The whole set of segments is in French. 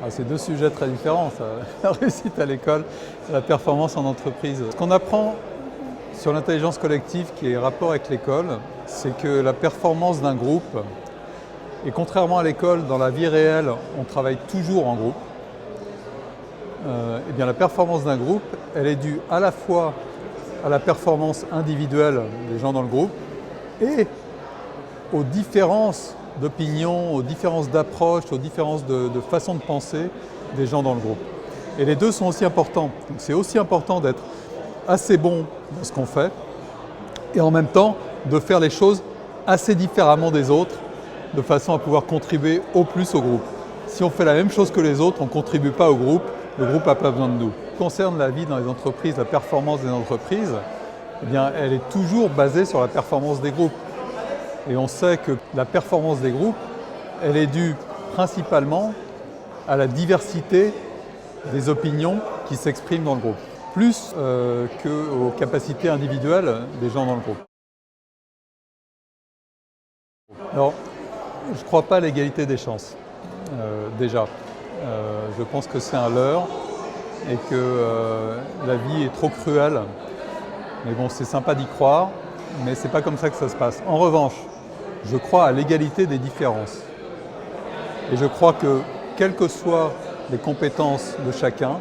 Ah, c'est deux sujets très différents, ça. La réussite à l'école et la performance en entreprise. Ce qu'on apprend sur l'intelligence collective qui est rapport avec l'école, c'est que la performance d'un groupe, et contrairement à l'école, dans la vie réelle, on travaille toujours en groupe, et bien la performance d'un groupe, elle est due à la fois à la performance individuelle des gens dans le groupe et aux différences d'opinion, aux différences d'approche, aux différences de façon de penser des gens dans le groupe. Et les deux sont aussi importants. Donc c'est aussi important d'être assez bon dans ce qu'on fait et en même temps de faire les choses assez différemment des autres de façon à pouvoir contribuer au plus au groupe. Si on fait la même chose que les autres, on ne contribue pas au groupe, le groupe n'a pas besoin de nous. Ce qui concerne la vie dans les entreprises, la performance des entreprises, eh bien, elle est toujours basée sur la performance des groupes. Et on sait que la performance des groupes, elle est due principalement à la diversité des opinions qui s'expriment dans le groupe, plus qu'aux capacités individuelles des gens dans le groupe. Alors, je ne crois pas à l'égalité des chances, déjà. Je pense que c'est un leurre et que la vie est trop cruelle. Mais bon, c'est sympa d'y croire, mais ce n'est pas comme ça que ça se passe. En revanche, je crois à l'égalité des différences. Et je crois que, quelles que soient les compétences de chacun,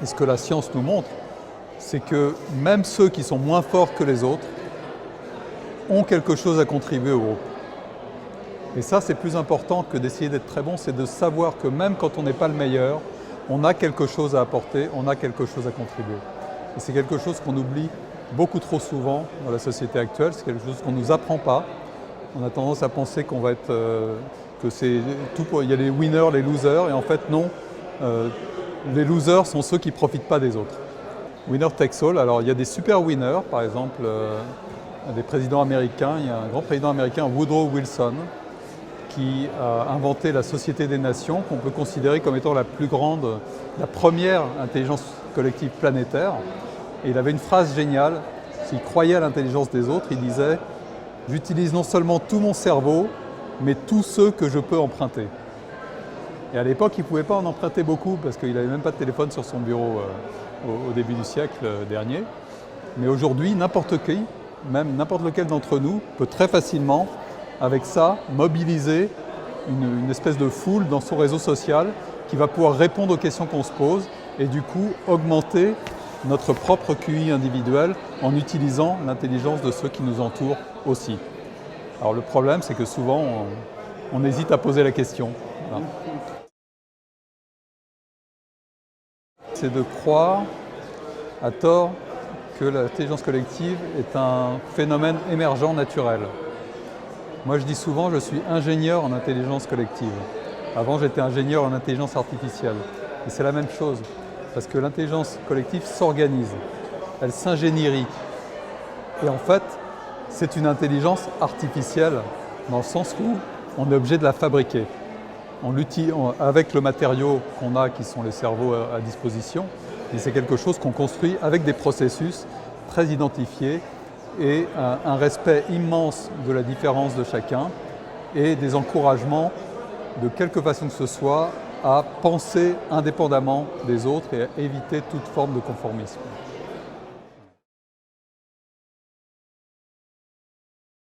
et ce que la science nous montre, c'est que même ceux qui sont moins forts que les autres ont quelque chose à contribuer au groupe. Et ça, c'est plus important que d'essayer d'être très bon, c'est de savoir que même quand on n'est pas le meilleur, on a quelque chose à apporter, on a quelque chose à contribuer. Et c'est quelque chose qu'on oublie beaucoup trop souvent dans la société actuelle, c'est quelque chose qu'on ne nous apprend pas. On a tendance à penser qu'on va être, que c'est tout pour, il y a les winners, les losers, et en fait non, les losers sont ceux qui ne profitent pas des autres. Winner takes all, alors il y a des super winners, par exemple des présidents américains, il y a un grand président américain, Woodrow Wilson, qui a inventé la Société des Nations, qu'on peut considérer comme étant la plus grande, la première intelligence collective planétaire. Et il avait une phrase géniale, s'il croyait à l'intelligence des autres, il disait « J'utilise non seulement tout mon cerveau, mais tous ceux que je peux emprunter ». Et à l'époque, il ne pouvait pas en emprunter beaucoup, parce qu'il n'avait même pas de téléphone sur son bureau au début du siècle dernier. Mais aujourd'hui, n'importe qui, même n'importe lequel d'entre nous, peut très facilement, avec ça, mobiliser une espèce de foule dans son réseau social qui va pouvoir répondre aux questions qu'on se pose et du coup augmenter notre propre QI individuel en utilisant l'intelligence de ceux qui nous entourent aussi. Alors le problème, c'est que souvent, on hésite à poser la question. Voilà. C'est de croire, à tort, que l'intelligence collective est un phénomène émergent naturel. Moi, je dis souvent, je suis ingénieur en intelligence collective. Avant, j'étais ingénieur en intelligence artificielle. Et c'est la même chose, parce que l'intelligence collective s'organise, elle s'ingénierie. Et en fait, c'est une intelligence artificielle, dans le sens où on est obligé de la fabriquer. On l'utilise avec le matériau qu'on a, qui sont les cerveaux à disposition, et c'est quelque chose qu'on construit avec des processus très identifiés, et un respect immense de la différence de chacun et des encouragements de quelque façon que ce soit à penser indépendamment des autres et à éviter toute forme de conformisme.